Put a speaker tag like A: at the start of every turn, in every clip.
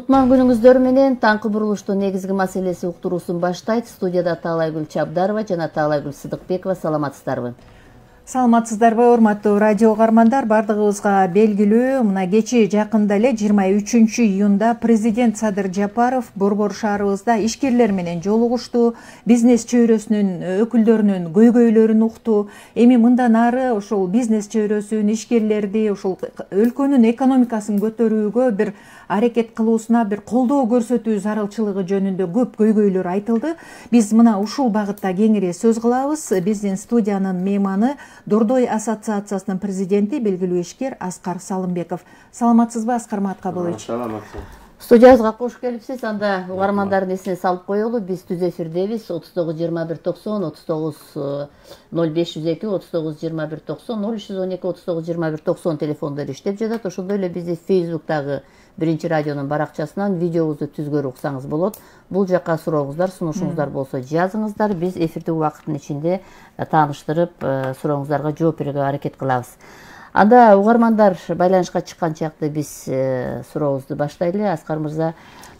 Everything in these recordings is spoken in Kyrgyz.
A: Кутман күнүңүздөр менен таңкы бурулуштун негизги маселеси уктуруусун баштайт. Студияда Таалайгүл Чабдарова жана Таалайгүл Сыдыкбекова. Саламатсыздарбы?
B: Саламатсыздарбы, урматтуу радио угармандар. Бардыгыбызга белгилүү, мына кечээ жакында эле 23 июнда президент Садыр Жапаров Борбор шаарыбызда ишкерлер менен жолугушту, бизнес чөйрөсүнүн өкүлдөрүнүн көйгөйлөрүн укту. Эми мындан ары ошол бизнес чөйрөсүн, ишкерлерди, ошол өлкөнүн экономикасын көтөрүүгө бир аракет кылуусуна бир колдоо көрсөтүү зарылчылыгы жөнүндө көп көйгөйлөр айтылды. Биз мына ушул багытта кеңири сөз кылабыз. Биздин студиянын мейманы Дордой ассоциациясынын президенти, белгилүү ишкер Аскар Салымбеков. Саламатсызбы, Аскар Маткабылович?
C: Саламатсыз.
A: Студиябызга кош келипсиз. Анда угармандардын эсине салып коелу. Биз түз эфирдебиз. 39 21 90, 39 0502, 39 21 90, 0312, 39 21 90 телефондор иштеп жатат. Ошондой эле бизди Facebook'тагы биринчи радионун баракчасынан видеобузду түзгөрүп уксаңыз болот. Бул жакка сурооңуздар, сунушуңуздар болсо жазыңыздар. Биз эфирдик убакыттын ичинде тааныштырып, сурооңуздарга жооп берүүгө аракет кылабыз. Анда угармандар байланышка чыккан чакта биз сурообузду баштайлы. Аскар мырза,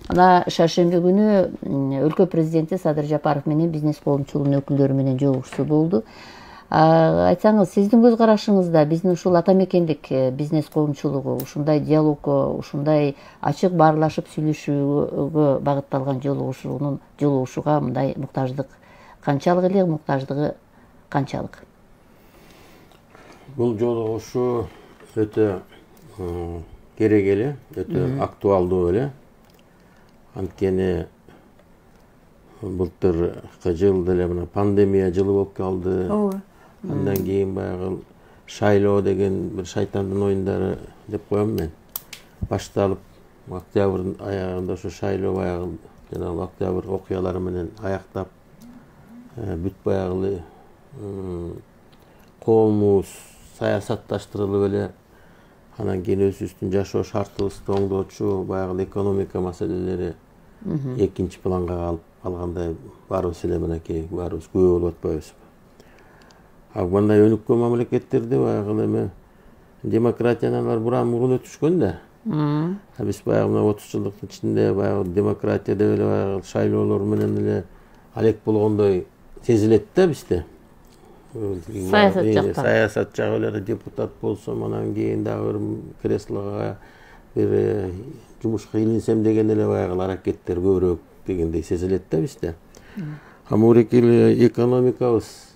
A: ана шаршемби күнү өлкө президенти Садыр Жапаров менен бизнес коомчулугунун өкүлдөрү менен жолугушуу болду. Айтсаңыз, сиздин көз карашыңызда биздин ушул ата мекендик бизнес коомчулугу ушундай диалогко, ушундай ачык баарлашып сүйлөшүүгө багытталган жолугушууга мындай муктаждык канчалык эле, муктаждыгы канчалык?
C: Бул жолугушуу өтө керек эле, өтө актуалдуу эле. Анткени былтыркы жыл деле мына пандемия жылы болуп калды. Андан кийин баягы шайлоо деген бир шайтандын оюндары деп коем мен. Башталып, октябрдын аягында ошо шайлоо баягы жана октябрь окуялары менен аяктап, бүт баягы коомубуз саясатташтырылып эле, анан кийин өзүбүздүн жашоо шартыбызды оңдоочу баягы экономика маселелери экинчи планга калып калгандай баарыбыз эле мынакей баарыбыз күбө болуп атпайбызбы? Мындай өнүккөн мамлекеттерде баягы эме демократиянан алар буран өтүшкөн да. Биз баягы 30 жылдыктын ичинде баягы демократия деп эле баягы шайлоолор менен эле алек болгондой сезилет да бизде. Саясат жагы эле депутат болсом, анан кийин дагы бир креслого бир жумушка илинсем деген эле баягы аракеттер көбүрөөк дегендей сезилет да бизде. Мурекил экономикабыз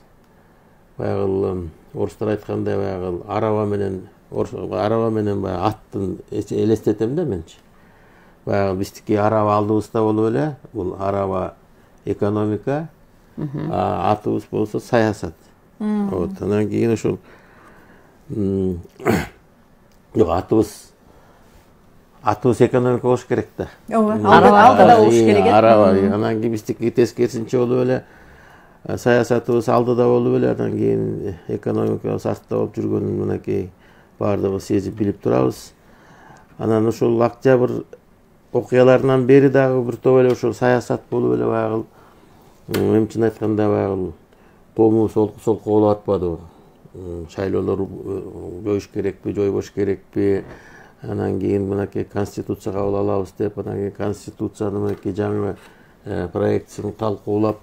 C: баягы орустар айткандай баягы араба менен баягы аттын элестетем да менчи. Баягы биздики араба алдыбызда болуп эле, бул араба экономика, атыбыз болсо саясат. Вот, анан кийин ошол атыбыз экономика болуш керек да.
B: Алдыда болуш керек.
C: Араба, анан кийин биздики тескерисинче болуп эле, саясатыбыз алдыда болуп эле, анан кийин экономикабыз артта болуп жүргөнүн мынакей баардыгыбыз сезип билип турабыз. Анан ошол октябрь окуяларынан бери дагы бир топ эле ошол саясат болуп эле баягы эмчин айтканда баягы коомубуз солко болуп атпадыбы? Шайлоолор жоюш керекпи, жойбош керекпи? Анан кийин мынакей конституция кабыл алабыз деп, анан кийин конституциянын мынакей жаңы проектисин талкуулап,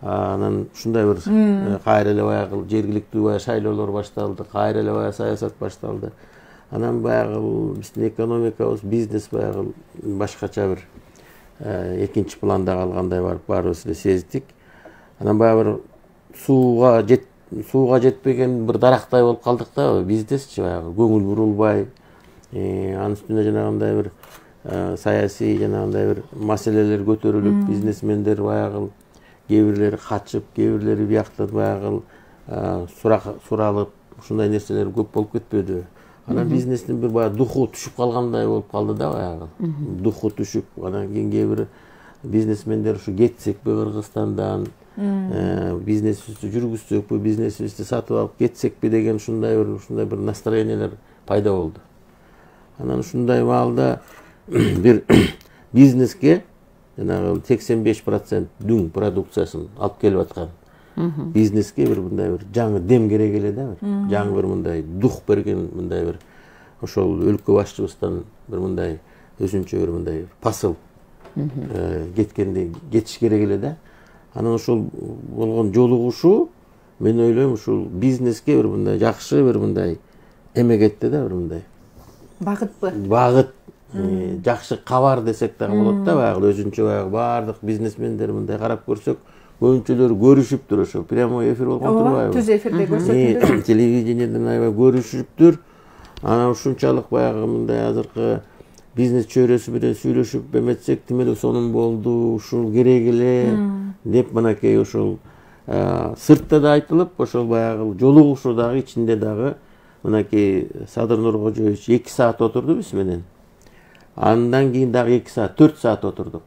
C: анан ушундай бир кайра эле баягы жергиликтүү баягы шайлоолор башталды, кайра эле баягы саясат башталды. Анан баягы биздин экономикабыз, бизнес баягы башкача бир экинчи планда калгандай баарыбыз эле сездик. Анан баягы бир сууга жетпеген бир дарактай болуп калдык да, бизнесчи баягы көңүл бурулбай, анын үстүнө жанагындай бир саясий жанагындай бир маселелер көтөрүлүп, бизнесмендер баягы кээ бирлери качып, кээ бирлери биякта баягы суралып, ушундай нерселер көп болуп кетпедиби? Анан бизнестин бир баягы духу түшүп калгандай болуп калды да баягы. Духу түшүп, анан кийин кээ бир бизнесмендер ушу кетсекпи Кыргызстандан, бизнесибизди жүргүзсөкпү, бизнесибизди сатып алып кетсекпи деген ушундай бир настроениялар пайда болду. Анан ушундай маалда бир бизнеске жанагы 85% дүң продукциясын алып келип аткан бизнеске бир мындай бир жаңы дем керек эле да, жаңы бир мындай дух берген мындай бир ошол өлкө башчыбыздан бир мындай өзүнчө бир мындай посыл кеткенде кетиш керек эле да. Анан ошол болгон жолугушуу мен ойлойм ушул бизнеске бир мындай жакшы бир мындай эме кетти да, бир мындай
B: багытпы?
C: Багыт, жакшы кабар десек дагы болот да, баягы өзүнчө баягы баардык бизнесмендер мындай карап көрсөк, көбүнчөлөр көрүшүптүр, ошо прямой эфир болгон турбайбы?
B: Түз эфирде көрсөтүлдү.
C: Телевидениеден аябай көрүшүптүр. Анан ушунчалык баягы мындай азыркы бизнес чөйрөсү менен сүйлөшүп эметсек, тимеле сонун болду, ушул керек эле деп мынакей ушул сыртта да айтылып, ошол баягы жолугушуу дагы ичинде дагы мынакей Садыр Нуркожоевич 2 саат отурду биз менен. Андан кийин дагы 2 саат, 4 саат отурдук.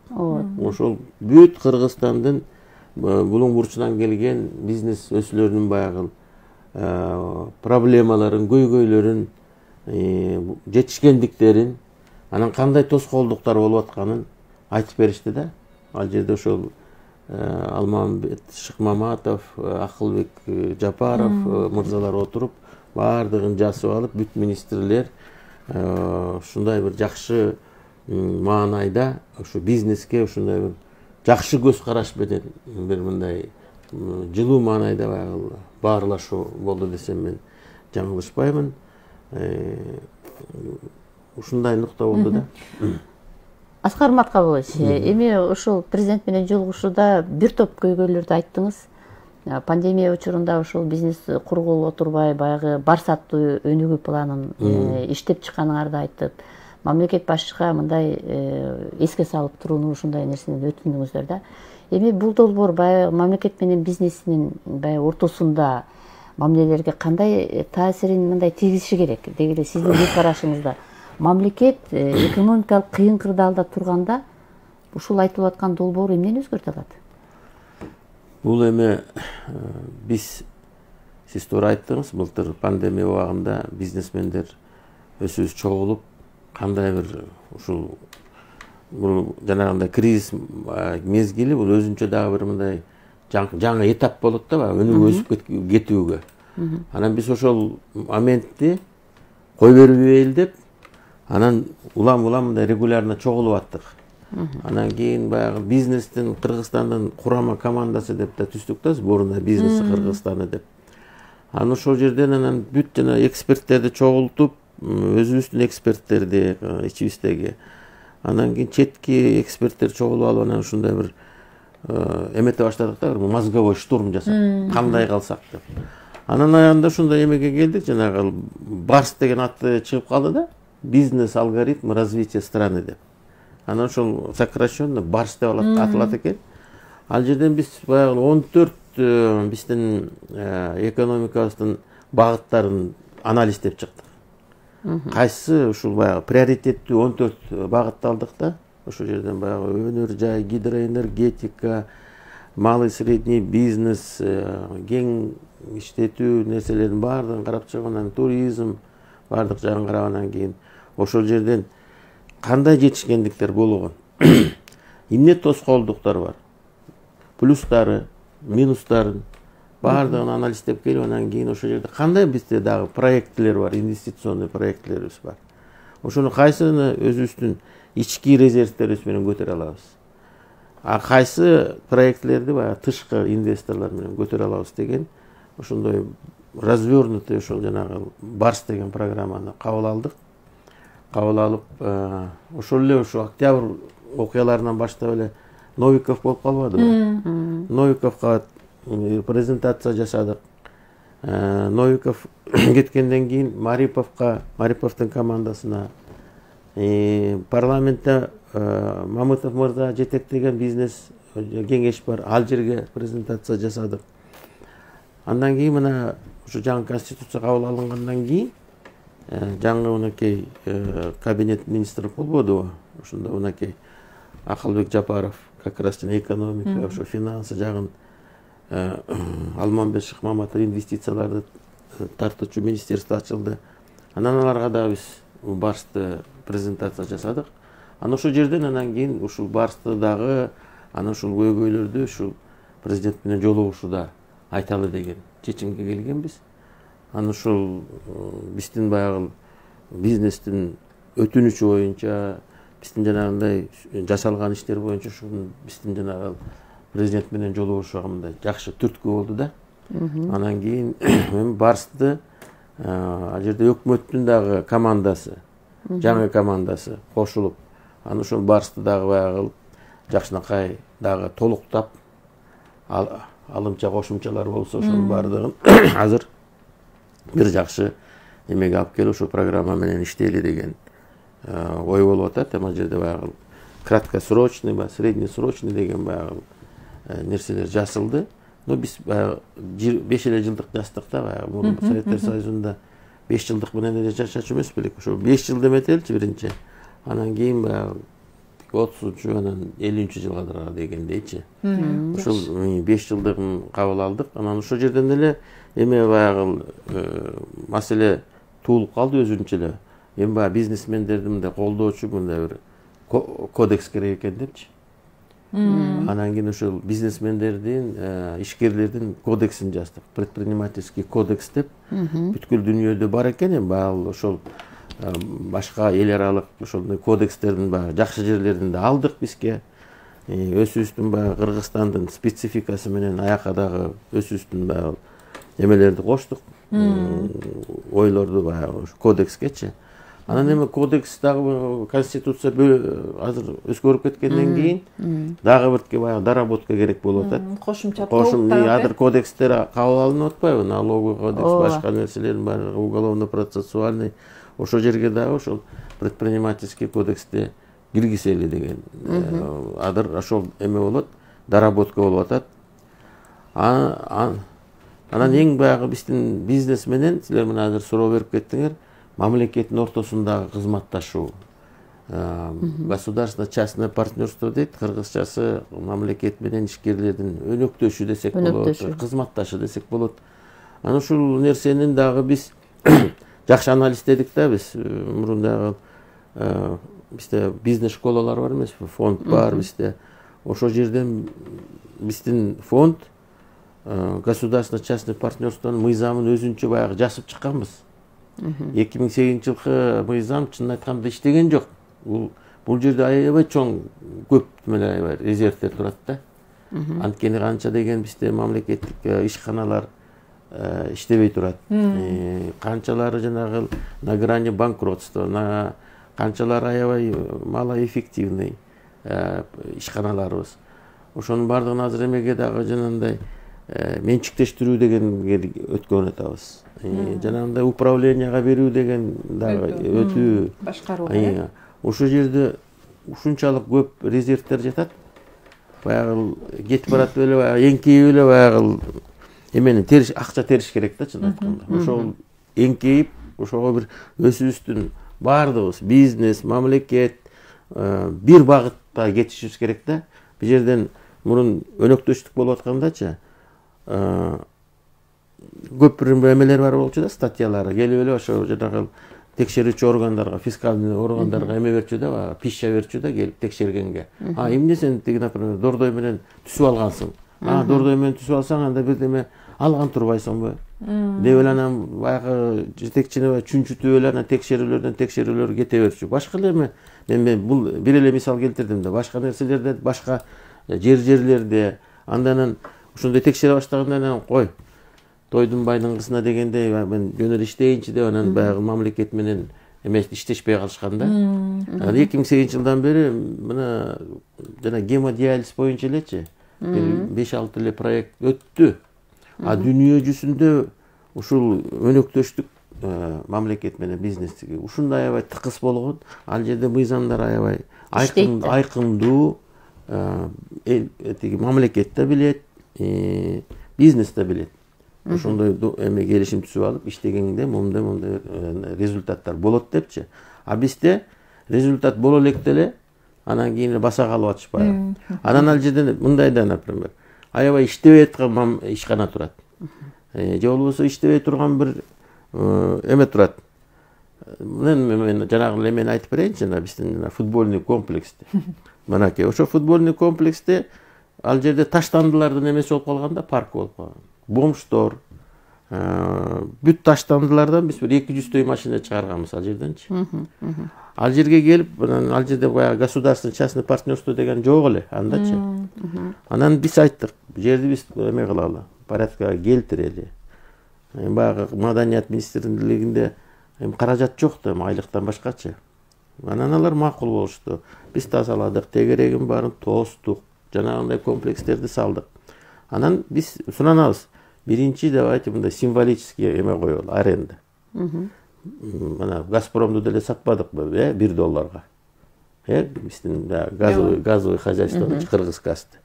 C: Ошол бүт Кыргызстандын булуң бурчунан келген бизнес өсүлөрүнүн баягы проблемаларын, көйгөйлөрүн, жетишкендиктерин, анан кандай тоскоолдуктар болуп атканын айтып беришти да. Ал жерде ошол Алмамбет Шыкмаматов, Акылбек Жапаров мырзалар отуруп, баардыгын жасып алып, бүт министрлер ушундай бир жакшы маанайда ушу бизнеске ушундай бир жакшы көз караш менен бир мындай жылуу маанайда баягы баарлашуу болду десем мен жаңылышпаймын. Ушундай нукта болду да.
A: Аскар Маткалович, эми ошол президент менен жолугушууда бир топ көйгөйлөрдү айттыңыз. Пандемия учурунда ошол бизнес кургула отурбай, баягы бар саттуу өнүгүү планын иштеп чыкканыңарды айтып, мамлекет башчыга мындай эске салып турууну ушундай нерсени өтүндүңүздөр да. Эми бул долбоор баягы мамлекет менен бизнесинин баягы ортосунда мамилелерге кандай таасирин мындай тийгизиши керек? Деги эле сиздин көз карашыңызда мамлекет экономикалык кыйын кырдаалда турганда ушул айтылып аткан долбоор эмнени өзгөртө алат?
C: Бул эми биз сиз туура айттыңыз, былтыр пандемия убагында бизнесмендер өзүбүз чогулуп, кандай бир ушул бул жанагындай кризис мезгили бул өзүнчө дагы бир мындай жаңы этап болот да, өнүгүп өсүп кетүүгө. Анан биз ошол моментти кой бербей деп, анан улам мындай регулярно чогулуп аттык. Анан кийин баягы бизнестин Кыргызстандын курама командасы деп да түздүк да, сборная бизнеси Кыргызстаны деп. Анан ошол жерден анан бүт жана эксперттерди чогултуп, өзүбүздүн эксперттерди ичибиздеги, анан кийин четки эксперттер чогулуп алып, анан ушундай бир эмете баштадык да, мозговой штурм жасап, кандай калсак деп. Анан аягында ушундай эмеге келдик, жанагы Барс деген аты чыгып калды да, бизнес алгоритм развития страны деп. Анан ошол сокращенно Барс деп аталат экен. Ал жерден биз баягы 14 биздин экономикабыздын багыттарын анализдеп чыктык. Кайсы ушул баягы приоритеттүү 14 багытты алдык да. Ошол жерден баягы өнөр жай, гидроэнергетика, малый средний бизнес, кең иштетүү нерселердин баардыгын карап чыгып, анан туризм баардык жагын карап, анан кийин ошол жерден кандай жетишкендиктер болгон, эмне тоскоолдуктар бар, плюстары, минустарын баардыгын анализдеп келип, анан кийин ошол жерде кандай бизде дагы проекттер бар, инвестиционный проекттерибиз бар. Ошону кайсыны өзүбүздүн ички резервтерибиз менен көтөрө алабыз. Кайсы проекттерди баягы тышкы инвесторлор менен көтөрө алабыз деген ошондой развернутый ошол жанагы Барс деген программаны кабыл алдык. Кабыл алып, ошол эле ошо октябрь окуяларынан баштап эле Новиков болуп калбадыбы? Новиковго презентация жасадык. Новиков кеткенден кийин Мариповдун командасына, парламентте Мамытов мырза жетектеген бизнес кеңеш бар, ал жерге презентация жасадык. Андан кийин мына ушу жаңы конституция кабыл алынгандан кийин жаңы мынакей кабинет министров болбодубу? Ошондо мынакей Акылбек Жапаров как раз экономика, ошо финансы жагын, Алмамбет Шыкмаматов инвестицияларды тартуучу министерство ачылды. Анан аларга да биз Барсты презентация жасадык. Анан ошол жерден анан кийин ушул Барсты дагы, анан ушул көйгөйлөрдү ушул президент менен жолугушууда айталы деген чечимге келгенбиз. Анан ушул биздин баягы бизнестин өтүнүчү боюнча биздин жанагындай жасалган иштер боюнча ушунун биздин жанагы президент менен жолугушууга мындай жакшы түрткү болду да. Анан кийин мен Барсты ал жерде өкмөттүн дагы командасы, жаңы командасы кошулуп, аны ошол Барсты дагы баягы жакшынакай дагы толуктап, алымча кошумчалар болсо ошонун баардыгын азыр бир жакшы эмеге алып келип ошол программа менен иштейли деген ой болуп атат. Ал жерде баягы краткосрочный, среднесрочный деген баягы нерселер жасалды. Но биз 5 жылдык жастык да, баягы мурун Советтер Союзунда 5 жылдык менен эле жашачу эмес белек. Ошо 5 жыл деметеличи биринчи. Анан кийин баягы 30-чу анан 50-чү жылга дегендейчи. Ошол 5 жылдыгын кабыл алдык. Анан ошол жерден эле эме баягы маселе туулуп калды өзүнчө эле. Эми баягы бизнесмендерди мындай колдоочу мындай бир кодекс керек экен депчи. Анан кийин ошол бизнесмендердин, ишкерлердин кодексин жаздык. Предпринимательский кодекс деп бүткүл дүйнөдө бар экен. Эми ал ошол башка эл аралык ошол кодекстердин баягы жакшы жерлерин да алдык бизге. Өзүбүздүн баягы Кыргызстандын спецификасы менен аяка дагы өзүбүздүн баягы эмелерди коштук. Ойлорду баягы кодекскечи. Анан эми кодекс дагы конституция азыр өзгөрүп кеткенден кийин дагы бирке баягы доработка керек болуп атат.
B: Кошумча
C: азыр кодекстер кабыл алынып атпайбы? Налоговый кодекс, башка нерселердин баары, уголовно-процессуальный. Ошол жерге дагы ошол предпринимательский кодексти киргизели деген. Азыр ошол эме болот, доработка болуп атат. Анан эң баягы биздин бизнес менен силер мына азыр суроо берип кеттиңер. Мамлекеттин ортосундагы кызматташуу. Государственно-частное партнерство дейт. Кыргызчасы мамлекет менен ишкерлердин өнөктөшү десек болот, кызматташы десек болот. Анан ушул нерсенин дагы биз жакшы анализдедик да, биз мурун дагы бизде бизнес школалар бар эмеспи, фонд бар бизде. Ошол жерден биздин фонд государственно-частный партнерствонун мыйзамын өзүнчө баягы жасып чыкканбыз. 2008-жылкы мыйзам чынын айтканда иштеген жок. Бул жерде аябай чоң көп аябай резервдер турат да. Анткени канча деген бизде мамлекеттик ишканалар иштебей турат. Канчалары жанагы на грани банкротства, канчалары аябай малоэффективный ишканаларыбыз. Ошонун баардыгын азыр эмеге дагы жанагындай менчиктештирүү дегенге өткөн атабыз. Жанагындай управленияга берүү деген дагы өтүү башкаруу. Ошол жерде ушунчалык көп резервдер жатат. Баягы кетип баратып эле, баягы эңкейип эле баягы эмени териш, акча териш керек да, чын айтканда. Ошол эңкейип, ошого бир өзүбүздүн баардыгыбыз бизнес, мамлекет бир багытта кетишибиз керек да. Бул жерден мурун өнөктөштүк болуп аткандачы көп бир эмелер бар болчу да, статьялары. Келип эле ошо жанагы текшерүүчү органдарга, фискалдык органдарга эме берчү да, пища берчү да, келип текшергенге. Эмне сен тиги, например, дордой менен түсүп алгансың. Дордой менен түсүп алсаң, анда бирдеме алган турбайсыңбы? Деп эле анан баягы жетекчини чүнчүтүп эле анан текшерүүлөр кете берчү. Башка эле мен бул бир эле мисал келтирдим да, башка нерселерде, башка жерлерде андан ошондой текшере баштагандан анан кой тойдун байдын кызына дегендей мен жөн эле иштейинчи деп анан баягы мамлекет менен эме иштешпей калышкан да. 2008-жылдан бери мына жана гемодиализ боюнча элечи 5-6 эле проект өттү. Дүйнө жүзүндө ушул өнөктөштүк мамлекет менен бизнестиги ушундай аябай тыкыз болгон. Ал жерде мыйзамдар аябай айкындуу, мамлекет да билет, бизнес да билет. Ошондой эме келишим түзүп алып иштегенде мондай результаттар болот депчи. Бизде результат боло элек деле анан кийин баса калып атышпайбы. Анан ал жерден мындай да, например, аябай иштебей аткан ишкана турат. Же болбосо иштебей турган бир эме турат. Мен жанагы эмени айтып берейинчи, биздин футбольный комплексте. Мынакей, ошо футбольный комплексте ал жерде таштандылардын эмеси болуп калган да, парк болуп калган. Бомштор, бүт таштандылардан биз бир 200 машина чыгарганбыз ал жерденчи. Ал жерге келип, ал жерде баягы государственный частный партнерство деген жок эле андачы. Анан биз айттык, жерди биз эме кылалы, порядкага келтирели. Баягы маданият министрлигинде каражат жок да, айлыктан башкачы. Анан алар макул болушту. Биз тазаладык, тегерегин баарын тостук, жанагындай комплекстерди салдык. Анан биз сунанабыз. Биринчи давайте мындай символический эме коелу, аренда. Мына Газпромду деле сатпадыкпы, $1. Биздин газовый хозяйство, Кыргыз газды.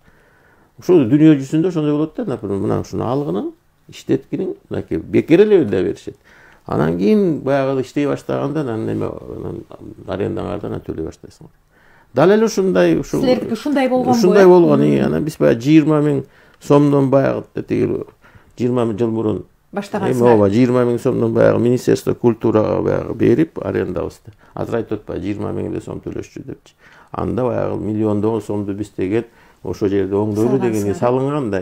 C: Ошол дүйнө жүзүндө ошондой болот да, например, мына ушуну алгынын, иштеткинин, мынакей бекер эле да беришет. Анан кийин баягы иштей баштаганда анан эме арендаңардан төлөй баштайсың. Дал эле ушундай
B: Силердики ушундай болгонбу?
C: Ушундай болгон, анан биз баягы 20.000 сомдон баягы 20 жыл мурун баштагансыздар. Ооба, 20.000 сомдон баягы Министерство культурага баягы берип арендабызды. Азыр айтып атпайбы 20.000 сом төлөшчү депчи. Анда баягы миллиондогон сомду биз деген ошо жерде оңдойлу деген салынган да.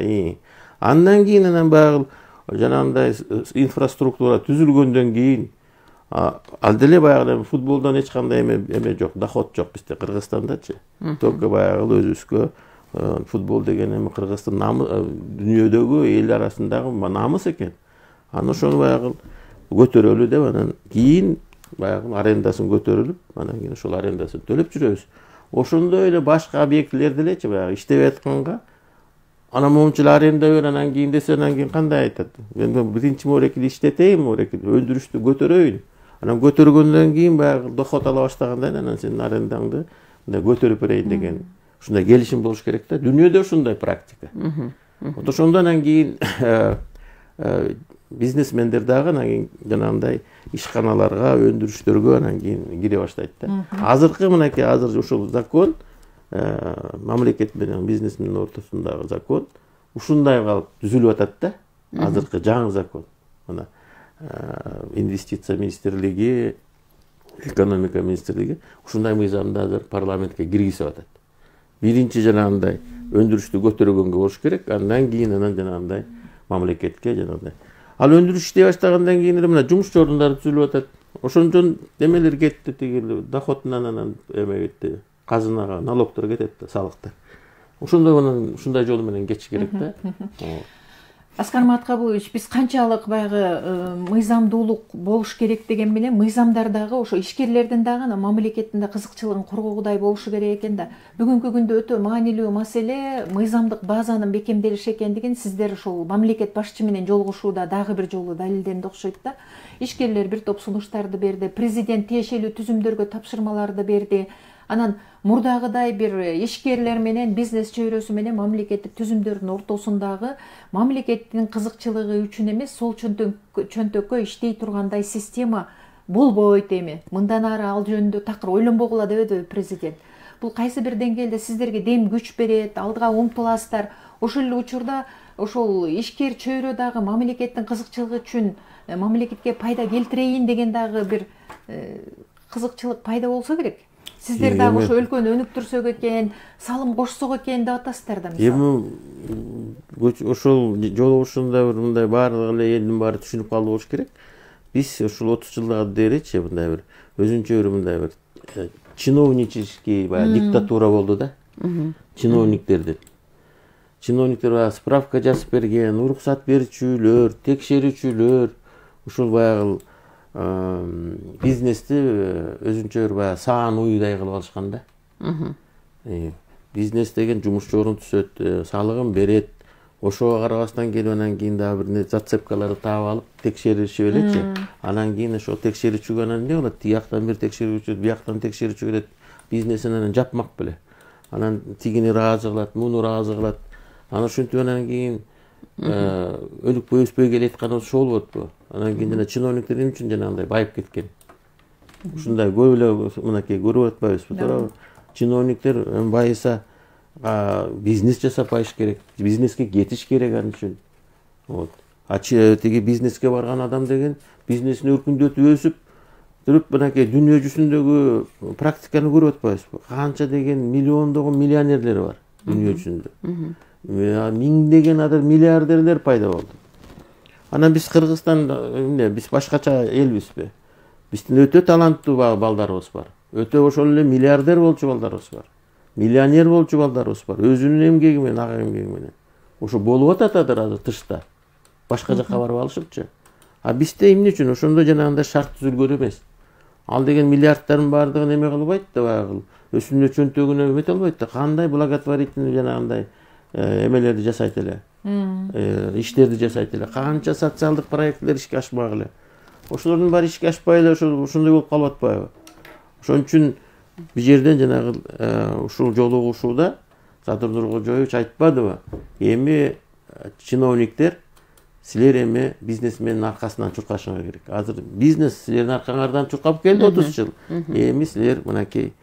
C: Андан кийин анан баягы жанагындай инфраструктура түзүлгөндөн кийин ал деле баягы футболдон эч кандай эме жок, доход жок бизде Кыргызстандачы. Только баягы өзүбүзгө футбол деген эми Кыргыздын дүйнөдөгү эл арасындагы намыс экен. Аны ошону баягы көтөрөлү деп анан кийин баягы арендасын көтөрүлүп, анан кийин ошол арендасын төлөп жүрөбүз. Ошондой эле башка объектилер делечи баягы иштеп атканга анан момунча эле аренда бер, анан кийин десе, анан кийин кандай айтат? Мен биринчи морекиди иштетейин, морекиди өндүрүштү көтөрөйүн. Анан көтөргөндөн кийин баягы доход ала баштаганда анан сенин арендаңды мындай көтөрүп берейин деген ушундай келишим болуш керек да. Дүйнөдө ушундай практика. Ошондон анан кийин бизнесмендер дагы анан кийин жанагындай ишканаларга, өндүрүштөргө анан кийин кире баштайт да. Азыркы мынакей азыр ушул закон, мамлекет менен бизнесмендин ортосундагы закон ушундай калып түзүлүп атат да. Азыркы жаңы закон. Мына инвестиция министрлиги, экономика министрлиги ушундай мыйзамды азыр парламентке киргизип атат. Биринчи жанагындай өндүрүштү көтөргөнгө болуш керек, андан кийин анан жанагындай мамлекетке жанагындай. Ал өндүрүш иштей баштагандан кийин эле мына жумушчу орундары түзүлүп атат. Ошондон эмелер кетти, тигил доходунан анан эме кетти, казынага налогдор кетет да, салыктар. Ушундай жол менен кетиш керек да.
B: Аскар Маткабулович, биз канчалык баягы мыйзамдуулук болуш керек деген менен мыйзамдар дагы ошо ишкерлердин дагы мамлекеттин да кызыкчылыгын коргоогудай болушу керек экен да. Бүгүнкү күндө өтө маанилүү маселе мыйзамдык базанын бекемделиши экендигин сиздер ошол мамлекет башчы менен жолугушууда дагы бир жолу далилденди окшойт да. Ишкерлер бир топ сунуштарды берди, президент тиешелүү түзүмдөргө тапшырмаларды берди. Анан мурдагыдай бир ишкерлер менен бизнес чөйрөсү менен мамлекеттик түзүмдөрдүн ортосундагы мамлекеттин кызыкчылыгы үчүн эмес, сол чөнтөккө иштей тургандай система болбойт эми. Мындан ары ал жөнүндө такыр ойлонбогула дебедиби президент? Бул кайсы бир деңгээлде сиздерге дем күч берет, алдыга умтуласыздар? Ошол эле учурда ошол ишкер чөйрө дагы мамлекеттин кызыкчылыгы үчүн мамлекетке пайда келтирейин деген дагы бир кызыкчылык пайда болсо керек. Сиздер дагы ошо өлкөнү өнүктүрсөк экен, салым кошсок экен деп атасыздар да мисалы.
C: Эми ошол жолугушуунда бир мындай баардык эле элдин баары түшүнүп калуу болуш керек. Биз ушул 30 жылдагы дээричи мындай бир өзүнчө бир мындай бир чиновнический баягы диктатура болду да. Чиновниктер баягы справка жазып берген, уруксат берүүчүлөр, текшерүүчүлөр ушул баягы бизнести өзүнчө бир баягы саан уйдай кылып алышкан да. Бизнес деген жумушчу орун түзөт, салыгын берет. Ошого карабастан келип анан кийин дагы бир зацепкаларды таап алып текшеришип элечи. Анан кийин ошо текшерүүчүгө анан эмне болот? Тияктан бир текшерүүчү, бияктан текшерүүчү келет. Бизнесин анан жапмак беле. Анан тигини ыраазы кылат, муну ыраазы кылат. Анан ушинтип анан кийин өлүкпөй өспөй келаткан ошол болотпу? Анан кийин жана чиновниктер эмне үчүн жанагындай байып кеткен? Ушундай көп эле мынакей көрүп атпайбызбы, туурабы? Чиновниктер байыса бизнес жасапайыш керек, бизнеске кетиш керек ал үчүн. Вот. Тиги бизнеске барган адам деген бизнесин өркүндөтүп өсүп туруп мынакей дүйнө жүзүндөгү практиканы көрүп атпайбызбы? Канча деген миллиондогон миллионерлер бар дүйнө жүзүндө. Миңдеген адам миллиардерлер пайда болду. Анан биз Кыргызстан биз башкача элбизби? Биздин өтө таланттуу балдарыбыз бар. Өтө ошол эле миллиардер болчу балдарыбыз бар. Миллионер болчу балдарыбыз бар. Өзүнүн эмгеги менен, ак эмгеги менен. Ошо болуп атат азыр тышта. Башка жакка барып алышыпчы. А бизде эмне үчүн ошондой жанагындай шарт түзүлгөн эмес. Ал деген миллиарддардын баардыгын эме кылбайт да, баягы өсүнө чөнтөгүнө эмете албайт да. Кандай благотворительный жанагындай эмелерди жасайт эле. Иштерди жасайт эле. Канча социалдык проекттер ишке ашпак эле. Ошолордун баары ишке ашпай эле ошондой болуп калып атпайбы? Ошон үчүн бул жерден жанагы ушул жолугушууда Садыр Нуркожоевич айтпадыбы? Эми чиновниктер силер эми бизнесмендин аркасынан чуркашыңар керек. Азыр бизнес силердин аркаңардан чуркап келди 30 жыл. Эми силер мынакей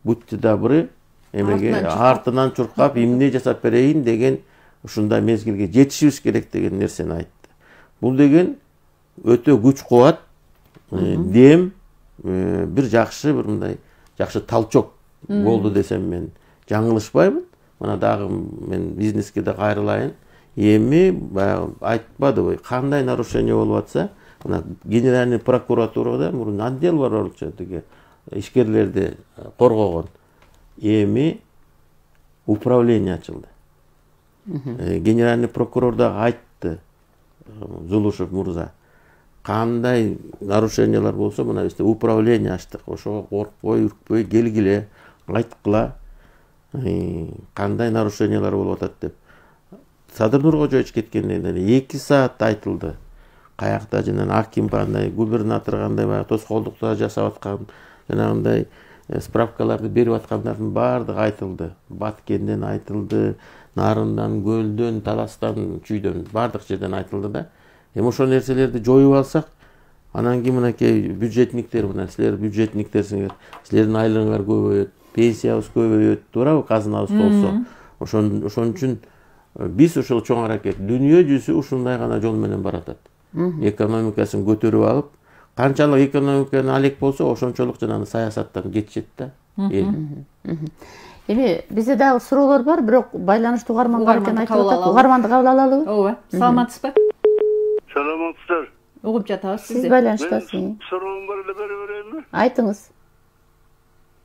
C: будьте добры, эмеге артынан чуркап эмне жасап берейин деген ушундай мезгилге жетишибиз керек деген нерсени айтты. Бул деген өтө күч кубат, дем, бир жакшы, бир мындай жакшы талчок болду десем мен жаңылышпайбын. Мына дагы мен бизнеске да кайрылайын. Эми айтпадыбы, кандай нарушение болуп атса, мына генеральный прокуратурада мурун отдел бар болчу, тиги ишкерлерди коргогон. Эми управление ачылды. Генеральный прокурор да айтты, Зулушев мурза, кандай нарушениялар болсо, мына бизде управление ачтык. Ошого коркпой, үркпөй келгиле, айткыла. Кандай нарушениялар болуп атат деп. Садыр Нуркожоевич кеткенден кийин 2 саат айтылды. Каякта жанагы аким кандай, губернатор кандай баягы тоскоолдуктар жасап аткан, жанагындай справкаларды берип аткандардын баардыгы айтылды. Баткенден айтылды, Нарындан, Көлдөн, Таластан, Чүйдөн баардык жерден айтылды да. Эми ошол нерселерди жоюп алсак, анан кийин мынакей бюджетниктер, мына силер бюджетниктерсиңер, силердин айлыгыңар көбөйөт, пенсиябыз көбөйөт, туурабы, казынабыз болсо. Ошон үчүн биз ушул чоң аракет, дүйнө жүзү ушундай гана жол менен баратат. Экономикасын көтөрүп алып, канчалык экономиканы алек болсо, ошончолук жанагы саясаттан кетишет да.
A: Эми бизде дагы суроолор бар, бирок байланыштуу угарман бар экен айтып атат. Угарманды кабыл алалыбы?
B: Ооба. Саламатсызбы?
D: Саламатсыздар.
B: Угуп жатабыз
A: Сиз
B: сизди.
A: байланыштасыз.
D: Суроом бар эле бере берейинби?
A: Айтыңыз.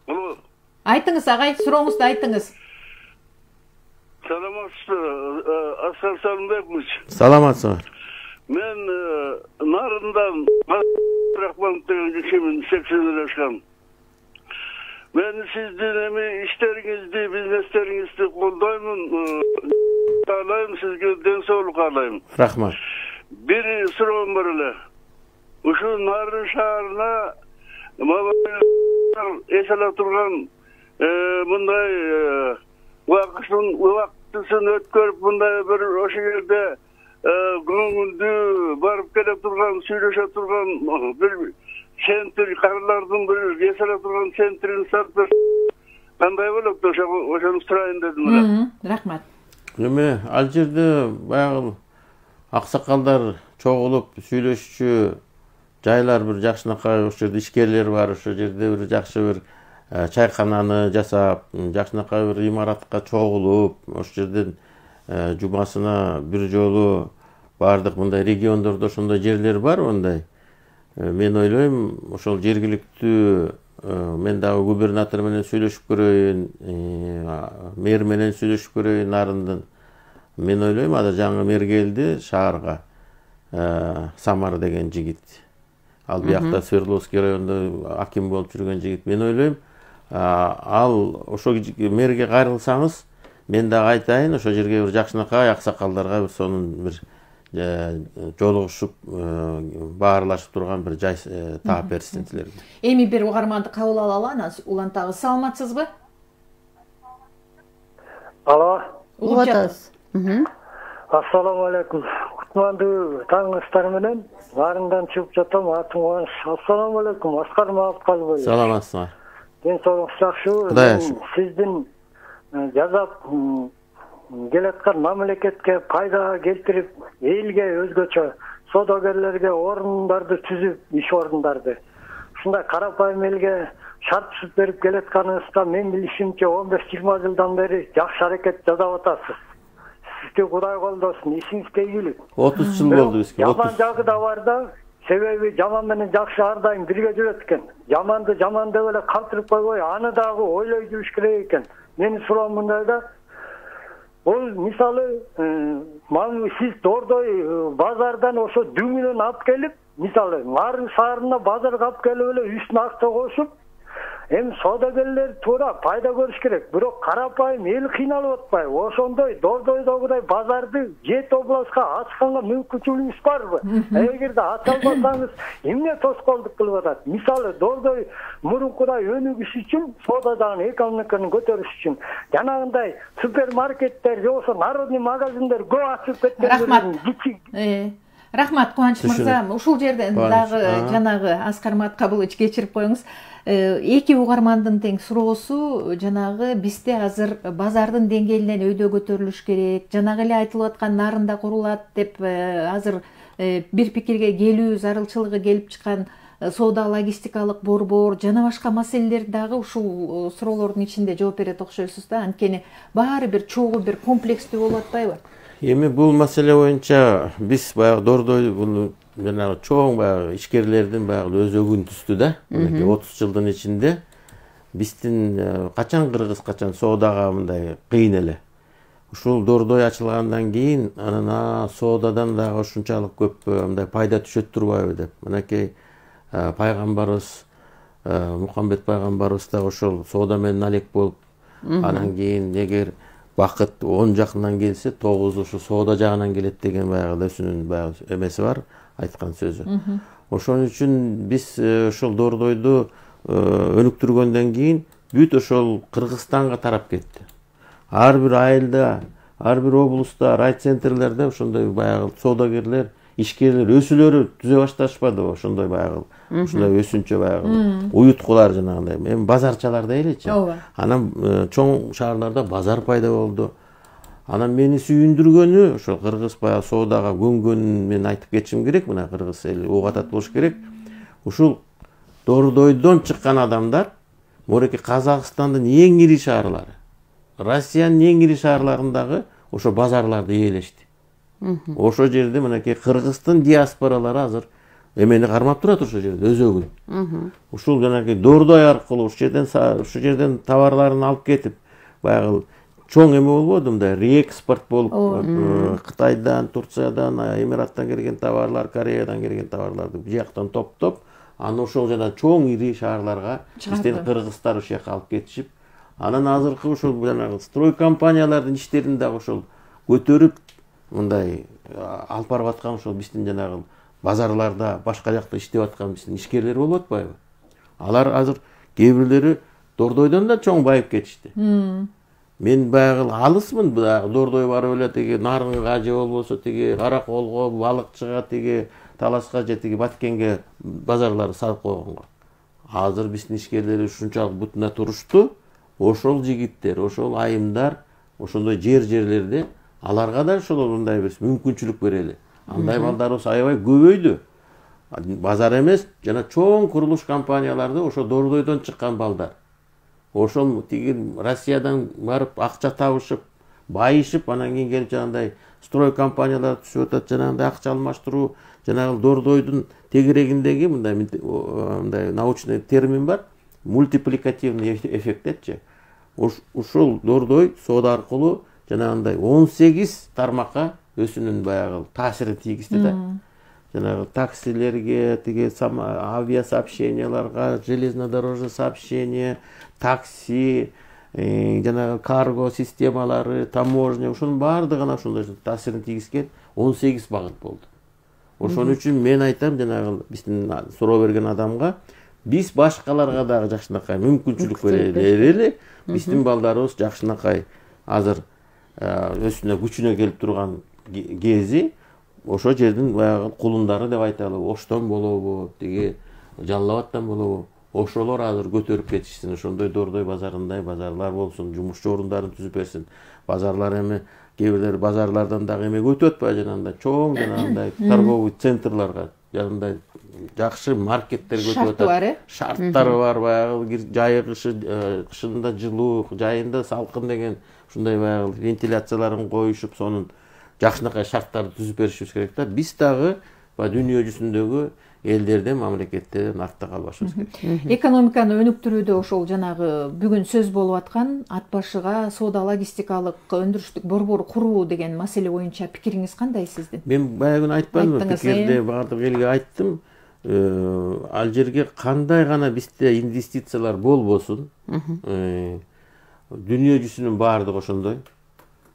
D: Алло.
B: Айтыңыз агай, сурооңузду айтыңыз.
D: Саламатсыздар. Аскар Салымбекович.
C: Саламатсызбы.
D: Мен Нарындан Рахманов деген кишимин 80 жашкан. Мен сиздин эми иштериңизди, бизнестериңизди колдоймун. Каалайм, сизге ден соолук каалайм.
C: Рахмат.
D: Бир суроом бар эле. Ушу Нарын шаарына эсалап турган мындай убактысын өткөрүп мындай бир ошол жерде көңүлдүү барып келе турган, сүйлөшө турган бир центр, карылардын бир эсалап турган центрин сатып кандай болот? Ошону сурайын дедим эле.
B: Рахмат.
C: Эми ал жерде баягы аксакалдар чогулуп сүйлөшчү жайлар бир жакшынакай, ошол жерде ишкерлер бар, ошол жерде бир жакшы бир чайкананы жасап, жакшынакай бир имаратка чогулуп, ошол жерден жумасына бир жолу бардык мындай региондордо ошондой жерлер бар ондай. Мен ойлойм, ошол жергиликтүү мен дагы губернатор менен сүйлөшүп көрөйүн, мэр менен сүйлөшүп көрөйүн Нарындын. Мен ойлойм, азыр жаңы мэр келди шаарга. Самар деген жигит. Ал биякта Свердловский районунда аким болуп жүргөн жигит. Мен ойлойм, ал ошо мэрге кайрылсаңыз, мен дагы айтайын, ошо жерге бир жакшынакай аксакалдарга бир сонун бир жолугушуп баарлашып турган бир жай таап берсин силерге.
B: Эми бир угарманды кабыл алалы, анан улантабыз. Саламатсызбы?
E: Алло.
A: Угуп атабыз.
E: Ассаламу алейкум. Кутмандуу таңыңыздар менен Нарындан чыгып жатам. Атым Кубаныч. Ассаламу алейкум. Аскар Маапкалбай.
C: Саламатсызбы.
E: Ден соолугуңуз жакшыбы?
C: Кудай
E: Сиздин жасап келаткан мамлекетке пайда келтирип, элге өзгөчө содогерлерге орундарды түзүп, иш орундарды. Ушундай карапайым элге шарт түзүп берип келатканыңызда мен билишимче 15-20 жылдан бери жакшы аракет жасап атасыз. сизди Кудай колдосун, ишиңизге ийгилик.
C: 30 жыл болду бизге.
E: Жаман жагы да бар да. Себеби жаман менен жакшы ар дайым бирге жүрөт экен. Жаманды жаман деп эле калтырып койбой, аны дагы ойлой жүрүш керек экен. Менин суроом мындай да. Ол мисалы, сиз Дордой базардан ошо дүңүнөн алып келип, мисалы, нарын саарына базарга алып келип эле үстүнө акча кошуп, эми соодагерлер туура пайда көрүш керек. Бирок карапайым эл кыйналып атпайбы? Ошондой Дордойдогудай базарды 7 областка ачканга мүмкүнчүлүгүңүз барбы? Эгерде ача албасаңыз, эмне тоскоолдук кылып атат? Мисалы, Дордой мурункудай өнүгүш үчүн, соодадагы экономиканы көтөрүш үчүн жанагындай супермаркеттер же болбосо народный магазиндер көп ачылып кеткен.
B: Рахмат, Кубаныч мырза. Ушул жерден дагы жанагы Аскар Маткабылович кечирип коюңуз. Эки угармандын тең суроосу жанагы бизде азыр базардын деңгээлинен өйдө көтөрүлүш керек. Жанагы эле айтылып аткан нарында курулат деп азыр бир пикирге келүү зарылчылыгы келип чыккан соода логистикалык борбор жана башка маселелер дагы ушул суроолордун ичинде жооп берет окшойсуз да. Анткени баары бир чогуу бир комплекстүү болуп атпайбы?
C: Эми бул маселе боюнча биз баягы Дордой бул жанагы чоң баягы ишкерлердин баягы өзөгүн түстү да. 30 жылдын ичинде биздин качан кыргыз, качан соодага мындай кыйын эле. Ушул Дордой ачылгандан кийин анан соодадан дагы ушунчалык көп мындай пайда түшөт турбайбы деп. Мынакей пайгамбарыбыз Мухаммед пайгамбарыбыз да ошол соода менен алек болуп, анан кийин эгер бакыт 10 жакынан келсе, 9 ушу соода жагынан келет деген баягы өзүнүн баягы эмеси бар, айткан сөзү. Ошон үчүн биз ошол Дордойду өнүктүргөндөн кийин бүт ошол Кыргызстанга тарап кетти. Ар бир айылда, ар бир облуста, райцентрлерде ошондой баягы соодагерлер, ишкерлер өсүлөрү түзө башташпадыбы? Ошондой баягы ушундай өсүнчө баягы уюткулар жанагындай. Эми базарчаларда элечи. Анан чоң шаарларда базар пайда болду. Анан мени сүйүндүргөнү ошол кыргыз баягы соодага көнгөнүн мен айтып кетишим керек. Мына кыргыз эли угатат болуш керек. Ушул Дордойдон чыккан адамдар мореки Казакстандын эң ири шаарлары, Россиянын эң ири шаарларындагы ошо базарларды ээлешти. Ошо жерде мынакей Кыргыздын диаспоралары азыр эмени кармап турат ошо жерде өзөгүн. Ушул жанагы Дордой аркылуу ушу жерден товарларын алып кетип, баягы чоң эме болбоду, мындай реэкспорт болуп, Кытайдан, Турциядан, Эмираттан келген товарлар, Кореядан келген товарларды бу жактан топтоп, анан ошол жана чоң ири шаарларга биздин кыргыздар ошол жака алып кетишип, анан азыркы ушул жанагы строй компаниялардын иштерин дагы ошол көтөрүп, мындай алып барып аткан ошол биздин жанагы базарларда башка жакта иштеп аткан биздин ишкерлер болуп атпайбы? Алар азыр кээ бирлери Дордойдон да чоң байып кетишти. Мен баягы алысмын, баягы Дордой барып эле тиги Нарынга же болбосо тиги Караколго, Балыкчыга, тиги Таласка же тиги Баткенге базарларды салып койгонго. Азыр биздин ишкерлер ушунчалык бутуна турушту. Ошол жигиттер, ошол айымдар, ошондой жерлерде аларга да ошол мындай бир мүмкүнчүлүк берели. Андай балдарыбыз аябай көбөйдү. Базар эмес, жана чоң курулуш компанияларды ошо Дордойдон чыккан балдар. Ошол тиги Россиядан барып акча табышып, байышып, анан кийин келип жанагындай строй компаниялар түшүп атат, жанагындай акча алмаштыруу, жанагы Дордойдун тегерегиндеги мындай научный термин бар, мультипликативный эффект детчи. Ушул Дордой соода аркылуу жанагындай 18 тармакка өзүнүн баягы таасирин тийгизди да. Жанагы таксилерге, тиги авиасообщенияларга, железнодорожный сообщение, такси, жанагы карго системалары, таможня, ушунун баардыгына ошондой таасирин тийгизген 18 багыт болду. Ошон үчүн мен айтам, жанагы биздин суроо берген адамга, биз башкаларга дагы жакшынакай мүмкүнчүлүк берели. Биздин балдарыбыз жакшынакай азыр өсүнө күчүнө келип турган кези ошо жердин баягы кулундары деп айталы, Оштон болобу, тиги Жалал Абадтан болобу, ошолор азыр көтөрүп кетишсин, ошондой Дордой базарындай базарлар болсун, жумушчу орундарын түзүп берсин. Базарлар эми кээ бирлер базарлардан дагы эме өтүп атпайбы, жанагындай чоң жанагындай торговый центрларга, жанагындай жакшы маркеттер көчүп
B: Шарты бар,
C: атат. Шарттары бар, баягы жайы кышында жылуу, жайында салкын деген ушундай баягы вентиляцияларын коюшуп, сонун жакшынакай шарттарды түзүп беришибиз керек да. Биз дагы дүйнө жүзүндөгү элдерден, мамлекеттерден артта калбашыбыз керек.
B: Экономиканы өнүктүрүүдө ошол жанагы бүгүн сөз болуп аткан ат башыга соода логистикалык өндүрүштүк борбор куруу деген маселе боюнча пикириңиз кандай сиздин?
C: Мен баягы күнү айтпадымбы,
B: Айттыңыз,
C: пикирде баардык элге айттым. Ал жерге кандай гана бизде инвестициялар болбосун, дүйнө жүзүнүн баардыгы ошондой.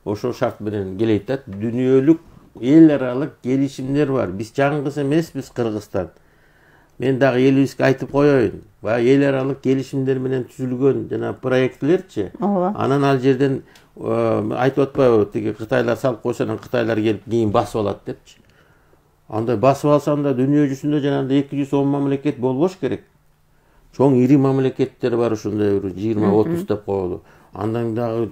C: Ошол шарт менен келет да. Дүйнөлүк эл аралык келишимдер бар. Биз жаңгыс эмеспиз Кыргызстан. Мен дагы элибизге айтып коеюн. Баягы эл аралык келишимдер менен түзүлгөн жана проектлерчи. Анан ал жерден айтып атпайбы, тиги Кытайлар салып койсо, анан Кытайлар келип кийин басып алат депчи. Андай басып алсам да дүйнө жүзүндө жанагындай 210 мамлекет болбош керек. Чоң ири мамлекеттер бар, ушундай 20-30 деп коелу. Андан дагы